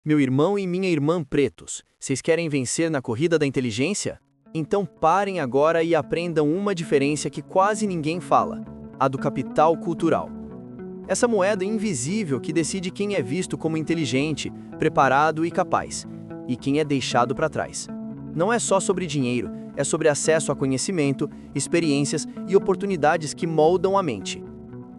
Meu irmão e minha irmã pretos, vocês querem vencer na corrida da inteligência? Então parem agora e aprendam uma diferença que quase ninguém fala: a do capital cultural. Essa moeda invisível que decide quem é visto como inteligente, preparado e capaz, e quem é deixado para trás. Não é só sobre dinheiro, é sobre acesso a conhecimento, experiências e oportunidades que moldam a mente.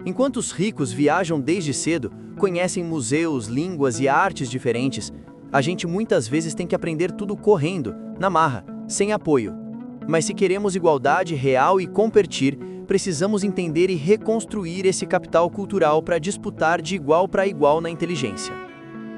Enquanto os ricos viajam desde cedo, conhecem museus, línguas e artes diferentes, a gente muitas vezes tem que aprender tudo correndo, na marra, sem apoio. Mas se queremos igualdade real e competir, precisamos entender e reconstruir esse capital cultural para disputar de igual para igual na inteligência.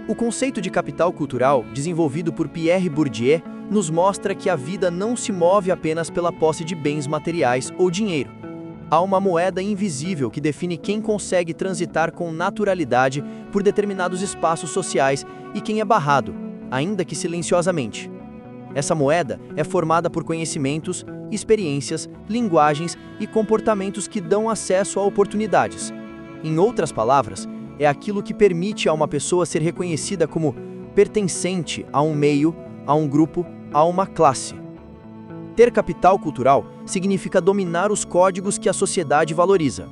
O conceito de capital cultural, desenvolvido por Pierre Bourdieu, nos mostra que a vida não se move apenas pela posse de bens materiais ou dinheiro. Há uma moeda invisível que define quem consegue transitar com naturalidade por determinados espaços sociais e quem é barrado, ainda que silenciosamente. Essa moeda é formada por conhecimentos, experiências, linguagens e comportamentos que dão acesso a oportunidades. Em outras palavras, é aquilo que permite a uma pessoa ser reconhecida como pertencente a um meio, a um grupo, a uma classe. Ter capital cultural significa dominar os códigos que a sociedade valoriza.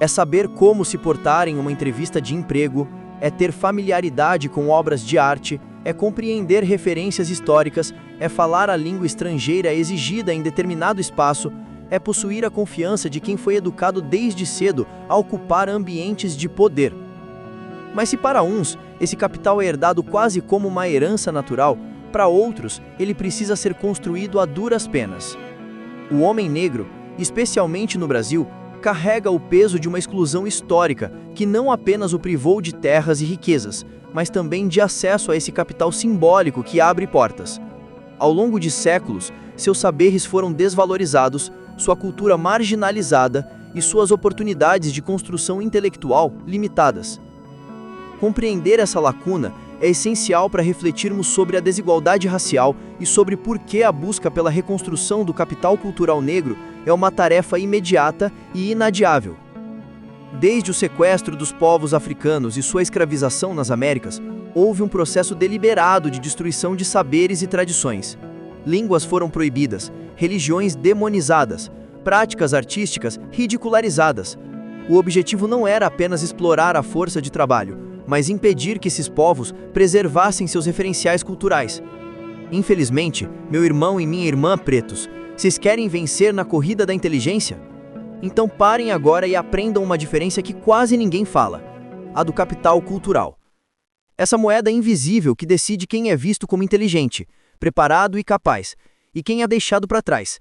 É saber como se portar em uma entrevista de emprego, é ter familiaridade com obras de arte, é compreender referências históricas, é falar a língua estrangeira exigida em determinado espaço, é possuir a confiança de quem foi educado desde cedo a ocupar ambientes de poder. Mas se para uns esse capital é herdado quase como uma herança natural, para outros, ele precisa ser construído a duras penas. O homem negro, especialmente no Brasil, carrega o peso de uma exclusão histórica que não apenas o privou de terras e riquezas, mas também de acesso a esse capital simbólico que abre portas. Ao longo de séculos, seus saberes foram desvalorizados, sua cultura marginalizada e suas oportunidades de construção intelectual limitadas. Compreender essa lacuna é essencial para refletirmos sobre a desigualdade racial e sobre por que a busca pela reconstrução do capital cultural negro é uma tarefa imediata e inadiável. Desde o sequestro dos povos africanos e sua escravização nas Américas, houve um processo deliberado de destruição de saberes e tradições. Línguas foram proibidas, religiões demonizadas, práticas artísticas ridicularizadas. O objetivo não era apenas explorar a força de trabalho, mas impedir que esses povos preservassem seus referenciais culturais. Infelizmente, meu irmão e minha irmã pretos, vocês querem vencer na corrida da inteligência? Então parem agora e aprendam uma diferença que quase ninguém fala: a do capital cultural. Essa moeda invisível que decide quem é visto como inteligente, preparado e capaz, e quem é deixado para trás.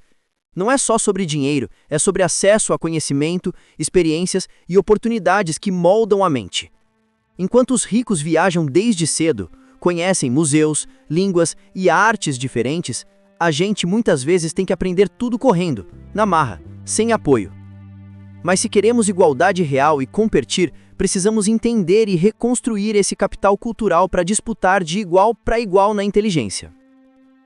Não é só sobre dinheiro, é sobre acesso a conhecimento, experiências e oportunidades que moldam a mente. Enquanto os ricos viajam desde cedo, conhecem museus, línguas e artes diferentes, a gente muitas vezes tem que aprender tudo correndo, na marra, sem apoio. Mas se queremos igualdade real e competir, precisamos entender e reconstruir esse capital cultural para disputar de igual para igual na inteligência.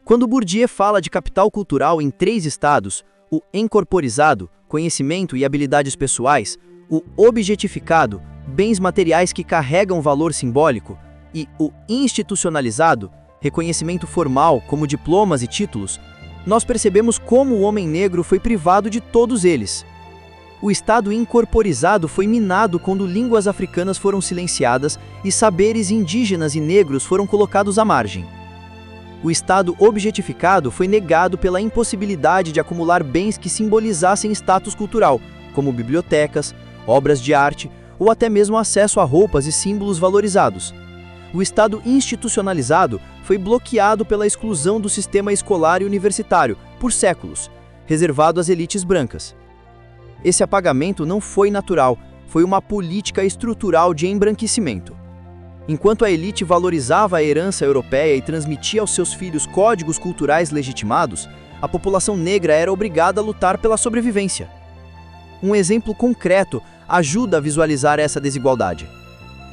Quando Bourdieu fala de capital cultural em 3 estados, o encorporizado, conhecimento e habilidades pessoais, o objetificado, bens materiais que carregam valor simbólico, e o institucionalizado, reconhecimento formal como diplomas e títulos, nós percebemos como o homem negro foi privado de todos eles. O estado incorporizado foi minado quando línguas africanas foram silenciadas e saberes indígenas e negros foram colocados à margem. O estado objetificado foi negado pela impossibilidade de acumular bens que simbolizassem status cultural, como bibliotecas, obras de arte ou até mesmo acesso a roupas e símbolos valorizados. O estado institucionalizado foi bloqueado pela exclusão do sistema escolar e universitário, por séculos, reservado às elites brancas. Esse apagamento não foi natural, foi uma política estrutural de embranquecimento. Enquanto a elite valorizava a herança europeia e transmitia aos seus filhos códigos culturais legitimados, a população negra era obrigada a lutar pela sobrevivência. Um exemplo concreto ajuda a visualizar essa desigualdade.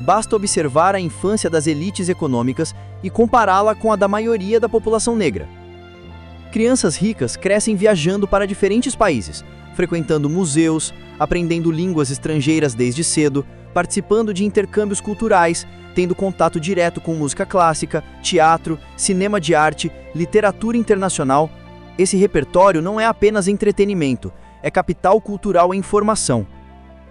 Basta observar a infância das elites econômicas e compará-la com a da maioria da população negra. Crianças ricas crescem viajando para diferentes países, frequentando museus, aprendendo línguas estrangeiras desde cedo, participando de intercâmbios culturais, tendo contato direto com música clássica, teatro, cinema de arte, literatura internacional. Esse repertório não é apenas entretenimento, é capital cultural em formação.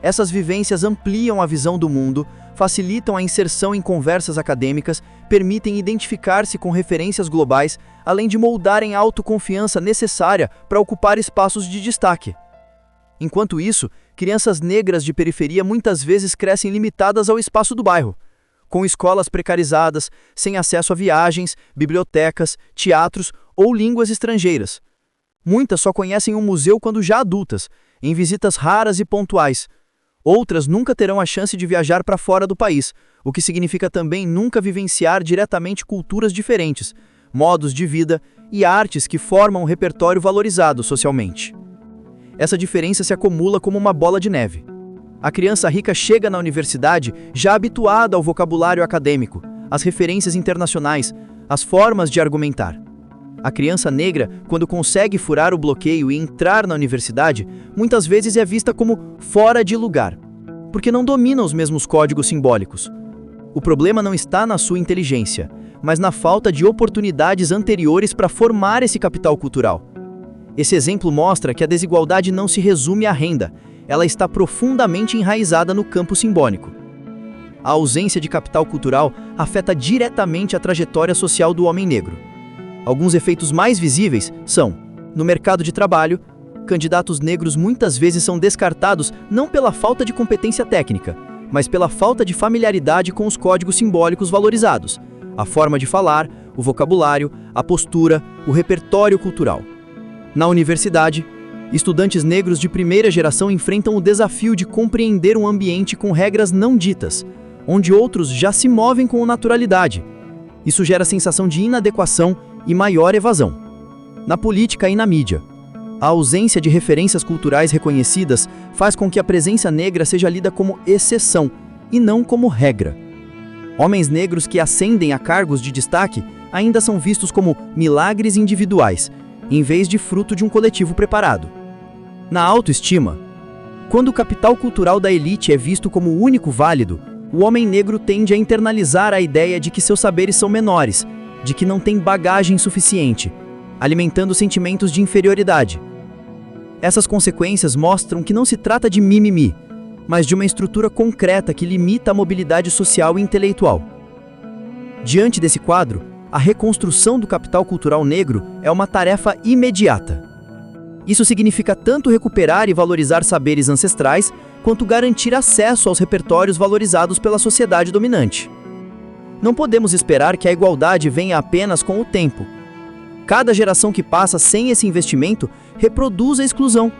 Essas vivências ampliam a visão do mundo, facilitam a inserção em conversas acadêmicas, permitem identificar-se com referências globais, além de moldarem a autoconfiança necessária para ocupar espaços de destaque. Enquanto isso, crianças negras de periferia muitas vezes crescem limitadas ao espaço do bairro, com escolas precarizadas, sem acesso a viagens, bibliotecas, teatros ou línguas estrangeiras. Muitas só conhecem um museu quando já adultas, em visitas raras e pontuais. Outras nunca terão a chance de viajar para fora do país, o que significa também nunca vivenciar diretamente culturas diferentes, modos de vida e artes que formam um repertório valorizado socialmente. Essa diferença se acumula como uma bola de neve. A criança rica chega na universidade já habituada ao vocabulário acadêmico, às referências internacionais, às formas de argumentar. A criança negra, quando consegue furar o bloqueio e entrar na universidade, muitas vezes é vista como fora de lugar, porque não domina os mesmos códigos simbólicos. O problema não está na sua inteligência, mas na falta de oportunidades anteriores para formar esse capital cultural. Esse exemplo mostra que a desigualdade não se resume à renda, ela está profundamente enraizada no campo simbólico. A ausência de capital cultural afeta diretamente a trajetória social do homem negro. Alguns efeitos mais visíveis são: no mercado de trabalho, candidatos negros muitas vezes são descartados não pela falta de competência técnica, mas pela falta de familiaridade com os códigos simbólicos valorizados, a forma de falar, o vocabulário, a postura, o repertório cultural. Na universidade, estudantes negros de primeira geração enfrentam o desafio de compreender um ambiente com regras não ditas, onde outros já se movem com naturalidade. Isso gera sensação de inadequação e maior evasão. Na política e na mídia, a ausência de referências culturais reconhecidas faz com que a presença negra seja lida como exceção e não como regra. Homens negros que ascendem a cargos de destaque ainda são vistos como milagres individuais, em vez de fruto de um coletivo preparado. Na autoestima, quando o capital cultural da elite é visto como o único válido, o homem negro tende a internalizar a ideia de que seus saberes são menores, de que não tem bagagem suficiente, alimentando sentimentos de inferioridade. Essas consequências mostram que não se trata de mimimi, mas de uma estrutura concreta que limita a mobilidade social e intelectual. Diante desse quadro, a reconstrução do capital cultural negro é uma tarefa imediata. Isso significa tanto recuperar e valorizar saberes ancestrais, quanto garantir acesso aos repertórios valorizados pela sociedade dominante. Não podemos esperar que a igualdade venha apenas com o tempo. Cada geração que passa sem esse investimento reproduz a exclusão.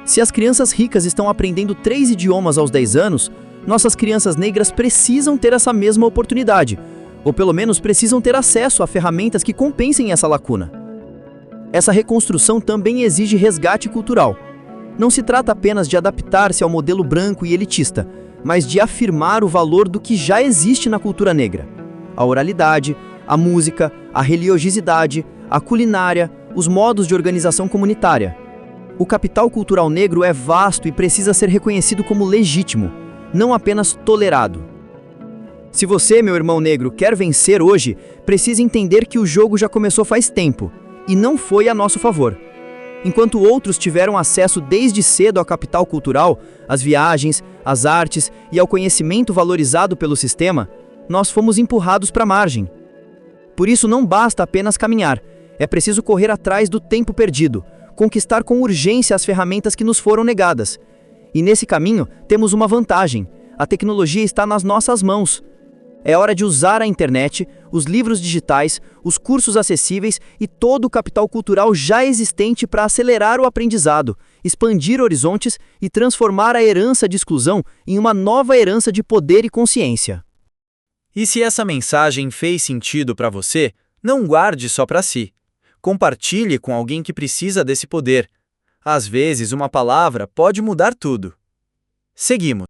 Se as crianças ricas estão aprendendo 3 idiomas aos 10 anos, nossas crianças negras precisam ter essa mesma oportunidade, ou pelo menos precisam ter acesso a ferramentas que compensem essa lacuna. Essa reconstrução também exige resgate cultural. Não se trata apenas de adaptar-se ao modelo branco e elitista, mas de afirmar o valor do que já existe na cultura negra. A oralidade, a música, a religiosidade, a culinária, os modos de organização comunitária. O capital cultural negro é vasto e precisa ser reconhecido como legítimo, não apenas tolerado. Se você, meu irmão negro, quer vencer hoje, precisa entender que o jogo já começou faz tempo, e não foi a nosso favor. Enquanto outros tiveram acesso desde cedo ao capital cultural, às viagens, às artes e ao conhecimento valorizado pelo sistema, nós fomos empurrados para a margem. Por isso não basta apenas caminhar, é preciso correr atrás do tempo perdido, conquistar com urgência as ferramentas que nos foram negadas. E nesse caminho temos uma vantagem: a tecnologia está nas nossas mãos. É hora de usar a internet, os livros digitais, os cursos acessíveis e todo o capital cultural já existente para acelerar o aprendizado, expandir horizontes e transformar a herança de exclusão em uma nova herança de poder e consciência. E se essa mensagem fez sentido para você, não guarde só para si. Compartilhe com alguém que precisa desse poder. Às vezes, uma palavra pode mudar tudo. Seguimos.